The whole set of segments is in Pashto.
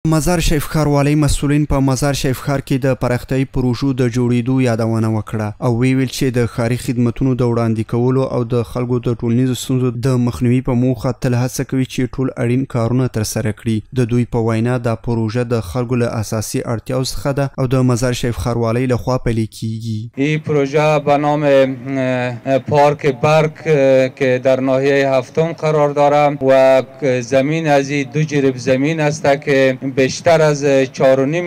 مزار شریف ښاروالۍ مسؤلین په مزار شریف ښار کې د پراختیايي پروژو د جوړېدو یادونه وکړه او ویل چې د ښاري خدمتونو د وړاندې کولو او د خلکو د ټولنیزو ستونزو د مخنیوي په موخه تل هڅه کوي چې ټول اړین کارونه ترسره کړي. د دوی په وینا دا پروژه د خلکو له اساسي اړتیاو څخه ده او د مزار شریف ښاروالۍ لخوا پلي کیږي. این پروژه به نام پارک برگ که در ناحیه هفتم قرار دارد و زمین از دو جریب زمین است که بیشتر از 4.5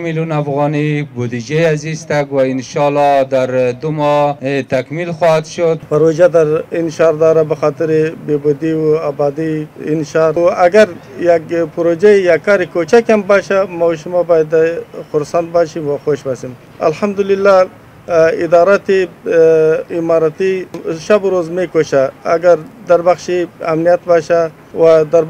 میلیون افغانی بودجه از است و انشالله در 2 ماه تکمیل خواهد شد. پروژه در این شهر داره به خاطر بهبودی و آبادی این شهر و اگر یک پروژه یک کار کوچک هم باشه ما شما باید خرسند باشیم و خوش باشیم. الحمدلله ادارات اماراتی شب و روز میکشه اگر در بخش امنیت باشه و در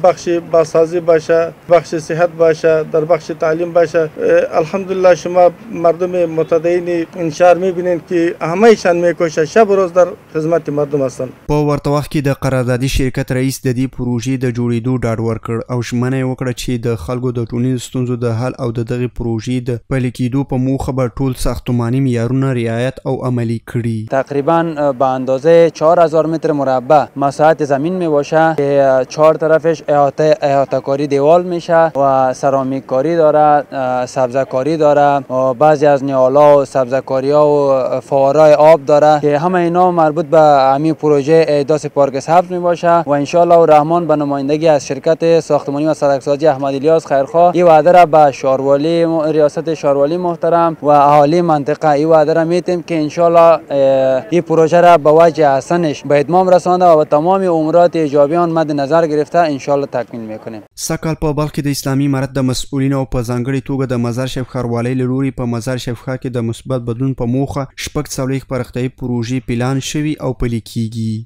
بخش بازسازی باشه، بخش صحت باشه، در بخش تعلیم باشه. الحمدلله شما مردم متدین این شهر میبینید که همه‌شان میکشه شب و روز در خدمت مردم هستند. په ورته وخت کې د قراردادي شرکت رئیس د دې پروژې د جوړېدو ډاډ ورکړ او ژمنه یې وکړه چې د خلکو د ټولنیزو ستونزو د حل او د دغې پروژې د پلي کېدو په موخه به ټول ساختماني معیارونه رعایت او عملي کړي. تقریبا به اندازه 4000 متر مربع مساحت زمین می باشه که 4 طرفش احاطه کاری دیوال میشه و سرامیک کاری داره، سبزه کاری داره و بعضی از نیالا و سبزه کاری ها و فوارای آب داره که همه اینا مربوط به همین پروژه احداث پارک سبز می باشه و ان شاء الله الرحمن به نمایندگی از شرکت ساختمانی و سرک‌سازی احمد الیاس خیرخواه این وعده را به شهروالی ریاست شهروالی محترم و اهالی منطقه این وعده را میتیم که ان شاء الله این پروژه را به وجه احسنش به اتمام رسانده و تمام امورات ایجابی آن مد نظر گرفته ان شاء الله تکمیل میکنیم. سږ کال په بلخ کې د اسلامي امارت د مسؤلینو او په ځانګړې توګه د مزار شریف ښاروالۍ له لوري په مزار شریف ښار کې د مثبت بدلون په موخه 4 پراختیايي پروژې پلان شوي او پلي کیږي.